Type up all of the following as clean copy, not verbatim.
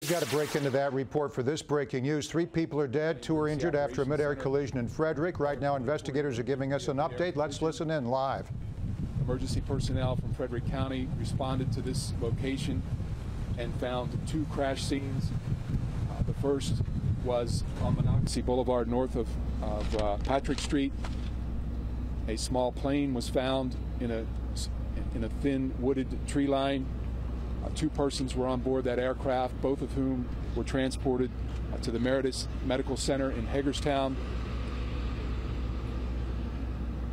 Got to break into that report for this breaking news. 3 people are dead, 2 are injured after a mid-air collision in Frederick. Right now, investigators are giving us an update. Let's listen in live. Emergency personnel from Frederick County responded to this location and found 2 crash scenes. The first was on Monocacy Boulevard north of Patrick Street. A small plane was found in a thin wooded tree line. 2 persons were on board that aircraft, both of whom were transported to the Meritus Medical Center in Hagerstown.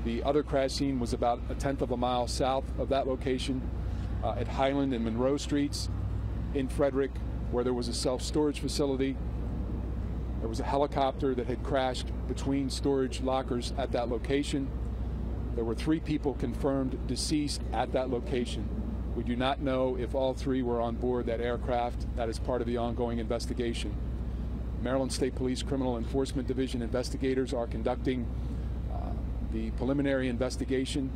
The other crash scene was about a 1/10 of a mile south of that location at Highland and Monroe Streets in Frederick, where there was a self-storage facility. There was a helicopter that had crashed between storage lockers at that location. There were 3 people confirmed deceased at that location. We do not know if all 3 were on board that aircraft. That is part of the ongoing investigation. Maryland State Police Criminal Enforcement Division investigators are conducting the preliminary investigation.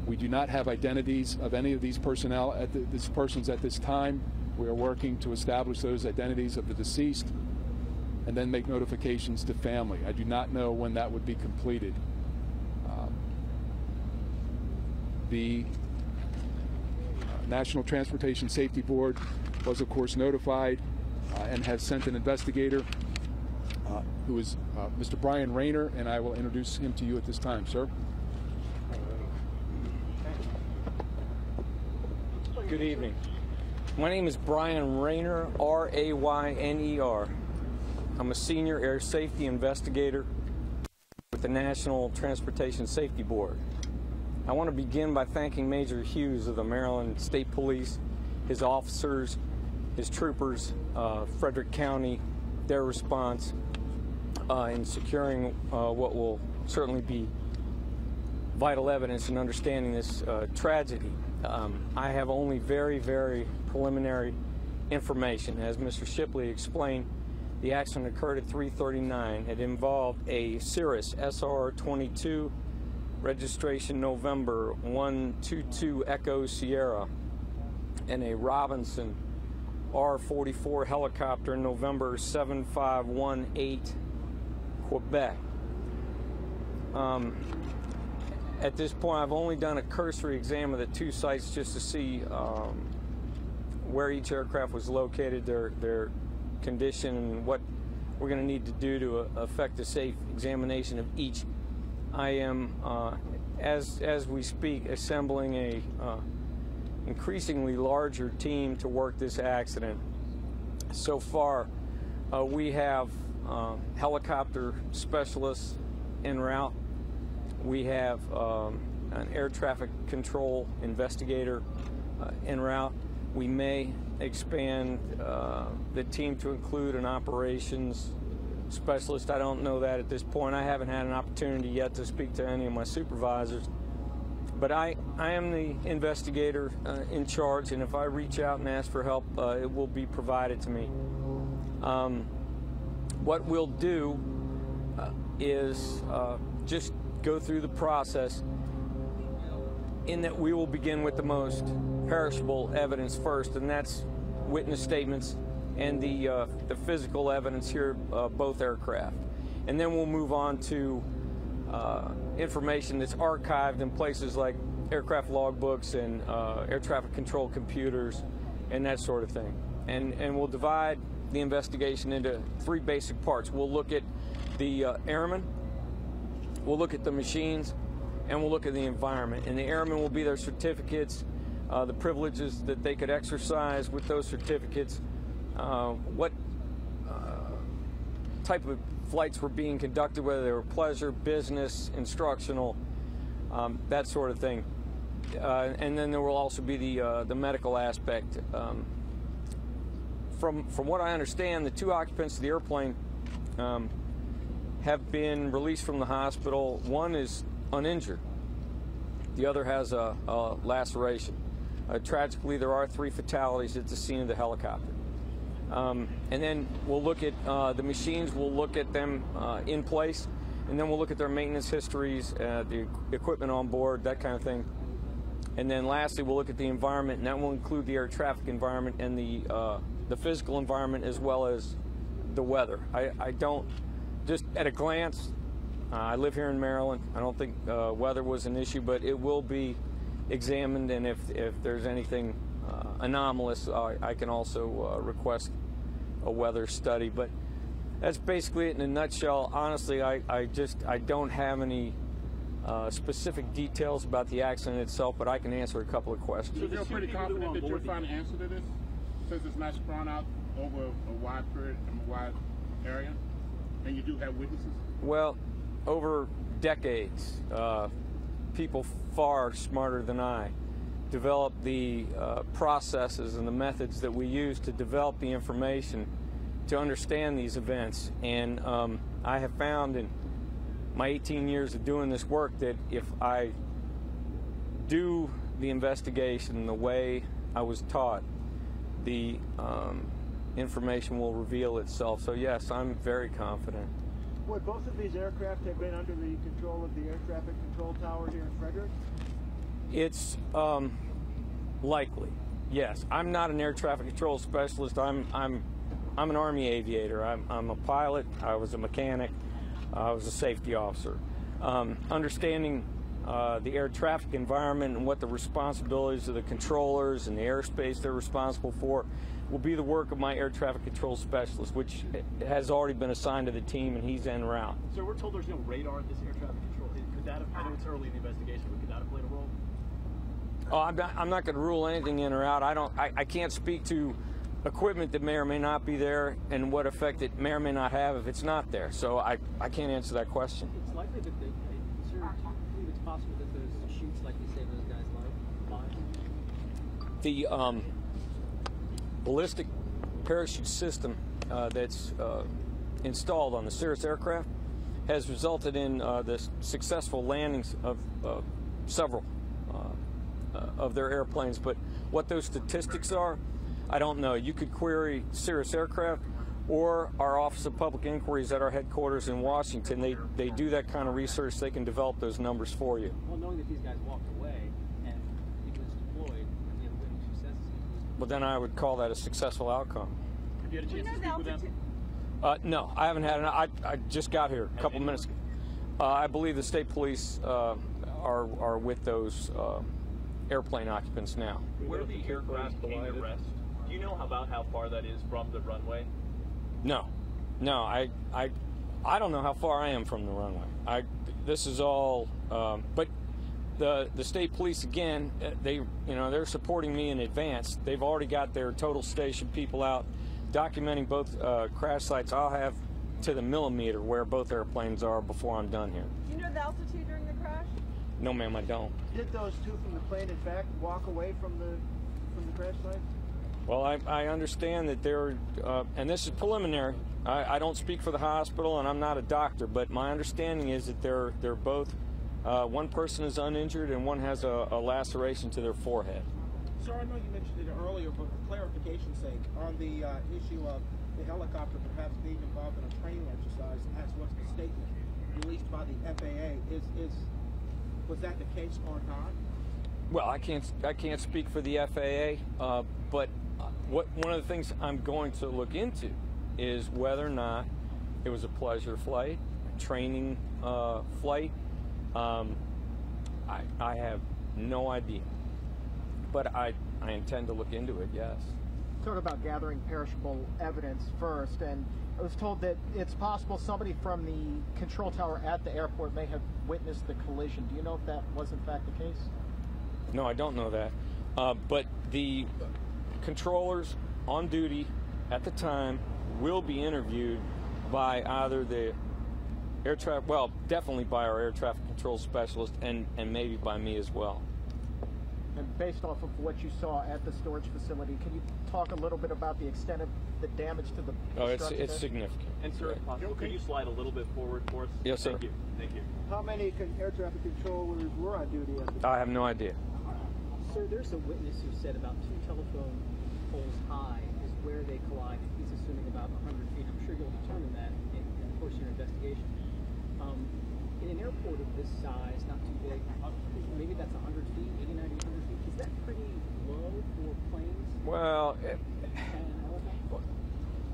We do not have identities of any of these personnel these persons at this time. We are working to establish those identities of the deceased and then make notifications to family. I do not know when that would be completed. The National Transportation Safety Board was, of course, notified and has sent an investigator who is Mr. Brian Rayner, and I will introduce him to you at this time, sir. Good evening. My name is Brian Rayner, R-A-Y-N-E-R. I'm a senior air safety investigator with the National Transportation Safety Board. I want to begin by thanking Major Hughes of the Maryland State Police, his officers, his troopers, Frederick County, their response in securing what will certainly be vital evidence in understanding this tragedy. I have only very, very preliminary information. As Mr. Shipley explained, the accident occurred at 3:39. It involved a Cirrus SR-22, registration November 122 Echo Sierra, and a Robinson R-44 helicopter, November 7518 Quebec. At this point, I've only done a cursory exam of the 2 sites just to see where each aircraft was located, their condition, and what we're going to need to do to effect a safe examination of each. I am, as we speak, assembling a increasingly larger team to work this accident. So far, we have helicopter specialists en route. We have an air traffic control investigator en route. We may expand the team to include an operations specialist. I don't know that at this point. I haven't had an opportunity yet to speak to any of my supervisors. But I am the investigator in charge, and if I reach out and ask for help, it will be provided to me. What we'll do is just go through the process in that we will begin with the most perishable evidence first, and that's witness statements and the physical evidence here of both aircraft. And then we'll move on to information that's archived in places like aircraft logbooks and air traffic control computers and that sort of thing. And we'll divide the investigation into 3 basic parts. We'll look at the airmen, we'll look at the machines, and we'll look at the environment. And the airmen will be their certificates, the privileges that they could exercise with those certificates, what type of flights were being conducted, whether they were pleasure, business, instructional, that sort of thing. And then there will also be the medical aspect. From what I understand, the 2 occupants of the airplane have been released from the hospital. One is uninjured. The other has a laceration. Tragically, there are 3 fatalities at the scene of the helicopter. And then we'll look at the machines, we'll look at them in place, and then we'll look at their maintenance histories, the equipment on board, that kind of thing. And then lastly, we'll look at the environment, and that will include the air traffic environment and the the physical environment as well as the weather. I don't, just at a glance, I live here in Maryland. I don't think weather was an issue, but it will be examined, and if there's anything anomalous, I can also request a weather study. But that's basically it in a nutshell. Honestly, I don't have any specific details about the accident itself, but I can answer a couple of questions. So you're pretty confident that you'll find an answer to this, since it's not spread out over a wide period and a wide area, and you do have witnesses? Well, over decades, people far smarter than I developed the processes and the methods that we use to develop the information to understand these events. And I have found in my 18 years of doing this work that if I do the investigation the way I was taught, the information will reveal itself. So yes, I'm very confident. Would both of these aircraft have been under the control of the air traffic control tower here in Frederick? It's likely, yes. I'm not an air traffic control specialist. I'm an Army aviator. I'm a pilot. I was a mechanic. I was a safety officer. Understanding the air traffic environment and what the responsibilities of the controllers and the airspace they're responsible for will be the work of my air traffic control specialist, which has already been assigned to the team, and he's en route. So we're told there's no radar at this air traffic control. Could that have, I know it's early in the investigation, but could that have played a role? Oh, I'm not going to rule anything in or out. I can't speak to equipment that may or may not be there and what effect it may or may not have if it's not there. So I can't answer that question. It's likely that sir, do you believe it's possible that those shoots likely saved those guys' lives? The ballistic parachute system that's installed on the Cirrus aircraft has resulted in the successful landings of several of their airplanes. But what those statistics are, I don't know. You could query Cirrus aircraft or our Office of Public Inquiries at our headquarters in Washington. They do that kind of research. They can develop those numbers for you. Well, knowing that these guys walked away and he was deployed, you have witness who says Well, then I would call that a successful outcome. have you had a chance to speak with them? No, I haven't had an. I just got here a couple minutes ago. I believe the state police are with those airplane occupants now. Where the aircraft came to rest, do you know about how far that is from the runway? No, I don't know how far I am from the runway. This is all, but the state police again, they're supporting me in advance. They've already got their total station people out documenting both crash sites. I'll have to the millimeter where both airplanes are before I'm done here. Do you know the altitude during the crash? No, ma'am, I don't. Did those two from the plane, in fact, walk away from the crash site? Well, I understand that they're, and this is preliminary. I don't speak for the hospital, and I'm not a doctor, but my understanding is that they're both, one person is uninjured and one has a laceration to their forehead. Sir, I know you mentioned it earlier, but for clarification's sake, on the issue of the helicopter perhaps being involved in a training exercise, as was the statement released by the FAA, was that the case or not? Well, I can't speak for the FAA, but one of the things I'm going to look into is whether or not it was a pleasure flight, a training flight. I have no idea, but I intend to look into it, yes. Talk about gathering perishable evidence first, and I was told that it's possible somebody from the control tower at the airport may have witnessed the collision. Do you know if that was in fact the case? No, I don't know that. But the controllers on duty at the time will be interviewed by either the air traffic, well, definitely by our air traffic control specialist, and maybe by me as well. And based off of what you saw at the storage facility, can you talk a little bit about the extent of the damage to the structure? It's significant. And sir, if possible, could you slide a little bit forward for us? Yes, sir. Thank you. Thank you. How many air traffic controllers were on duty at the time? I have no idea. Sir, there's a witness who said about 2 telephone poles high is where they collided. He's assuming about 100 feet. I'm sure you'll determine that in the course of your investigation. In an airport of this size, not too big, maybe that's 100 feet, 80, 90, 100 feet. Is that pretty low for planes? Well,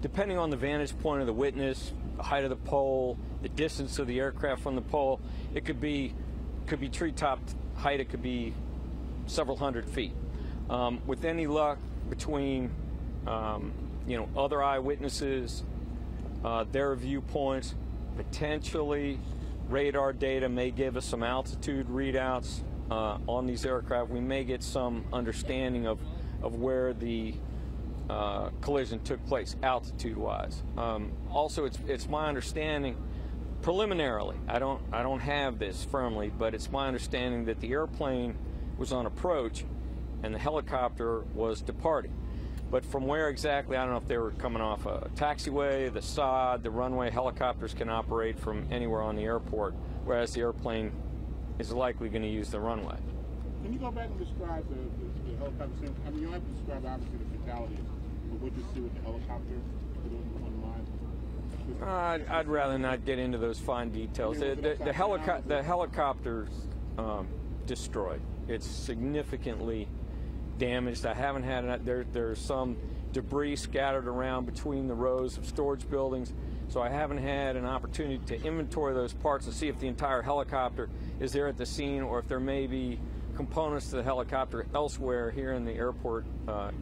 depending on the vantage point of the witness, the height of the pole, the distance of the aircraft from the pole, it could be treetop height, it could be several hundred feet. With any luck, between other eyewitnesses, their viewpoints, potentially radar data may give us some altitude readouts on these aircraft. We may get some understanding of where the collision took place altitude-wise. Also, it's my understanding, preliminarily, I don't have this firmly, but it's my understanding that the airplane was on approach and the helicopter was departing. But from where exactly, I don't know if they were coming off a taxiway, the sod, the runway. Helicopters can operate from anywhere on the airport, whereas the airplane is likely going to use the runway. Can you go back and describe the helicopter scene? I mean, you don't have to describe, obviously, the fatalities, but what you see with the helicopter, for those on the line? I'd rather not get into those fine details. The helicopter's destroyed. It's significantly damaged. I haven't had there's some debris scattered around between the rows of storage buildings, so I haven't had an opportunity to inventory those parts and see if the entire helicopter is there at the scene, or if there may be components to the helicopter elsewhere here in the airport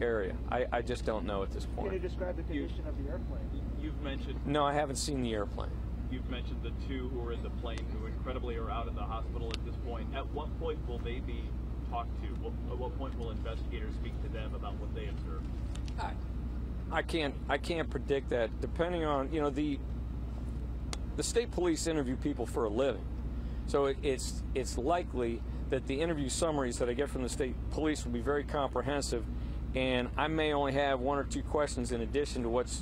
area. I just don't know at this point. Can you describe the condition of the airplane? You've mentioned... No, I haven't seen the airplane. You've mentioned the two who were in the plane who incredibly are out in the hospital at this point. At what point will they be talked to? At what point will investigators speak to them about what they observed? I can't predict that. Depending on, the state police interview people for a living, so it's likely that the interview summaries that I get from the state police will be very comprehensive, and I may only have one or two questions in addition to what's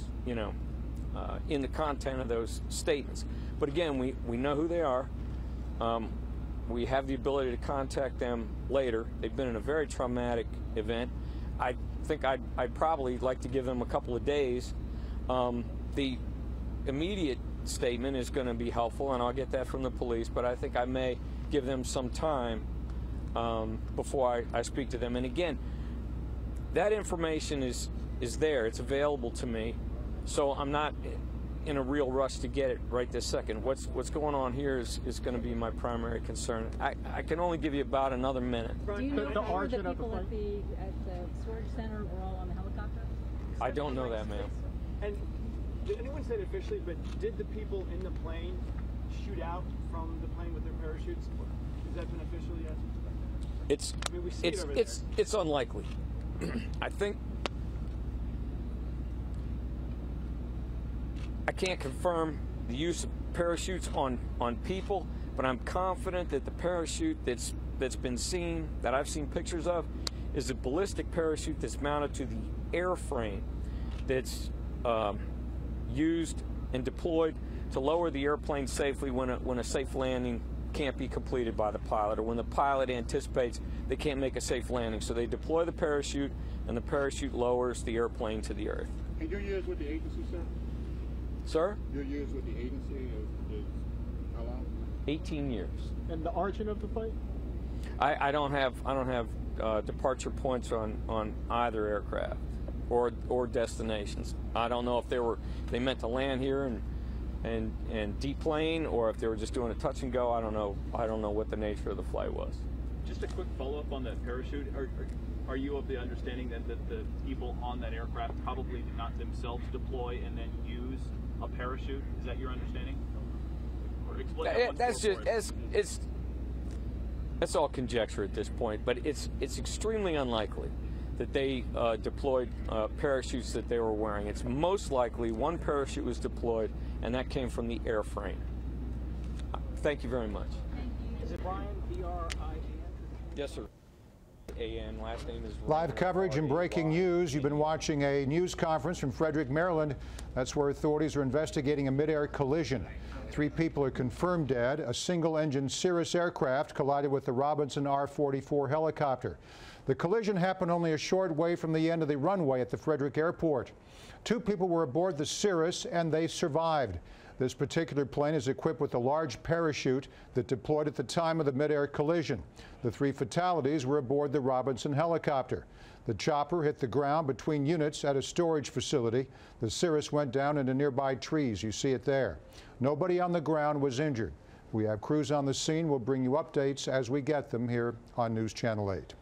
in the content of those statements. But again, we know who they are. We have the ability to contact them later. They've been in a very traumatic event. I think I'd probably like to give them a couple of days. The immediate statement is going to be helpful, and I'll get that from the police, but I think I may give them some time before I speak to them. And again, that information is there. It's available to me, so I'm not in a real rush to get it right this second. What's going on here is going to be my primary concern. I can only give you about another minute. Do you know if the people at the storage center were all on the helicopter? I don't know that, ma'am. And did anyone say it officially, but did the people in the plane shoot out from the plane with their parachutes? Has that been officially yet? It's unlikely. I think I can't confirm the use of parachutes on people, but I'm confident that the parachute that's been seen, that I've seen pictures of, is a ballistic parachute that's mounted to the airframe that's used and deployed to lower the airplane safely when a safe landing can't be completed by the pilot, or when the pilot anticipates they can't make a safe landing. So they deploy the parachute, and the parachute lowers the airplane to the earth. And your years with the agency, sir? Sir? Your years with the agency is how long? 18 years. And the origin of the flight? I don't have departure points on either aircraft or destinations. I don't know if they meant to land here and deplane, or if they were just doing a touch and go. I don't know what the nature of the flight was. Just a quick follow-up on that parachute. Are you of the understanding that the people on that aircraft probably did not themselves deploy and then use a parachute? Is that your understanding? Or explain that's all conjecture at this point, but it's extremely unlikely that they deployed parachutes that they were wearing. It's most likely one parachute was deployed, and that came from the airframe. Thank you very much. Is it Brian, B-R-I-A-N? Yes, sir. A.N. Last name is Live coverage and breaking news. You've been watching a news conference from Frederick, Maryland. That's where authorities are investigating a mid-air collision. 3 people are confirmed dead. A single-engine Cirrus aircraft collided with the Robinson R-44 helicopter. The collision happened only a short way from the end of the runway at the Frederick Airport. 2 people were aboard the Cirrus, and they survived. This particular plane is equipped with a large parachute that deployed at the time of the mid-air collision. The 3 fatalities were aboard the Robinson helicopter. The chopper hit the ground between units at a storage facility. The Cirrus went down into nearby trees. You see it there. Nobody on the ground was injured. We have crews on the scene. We'll bring you updates as we get them here on News Channel 8.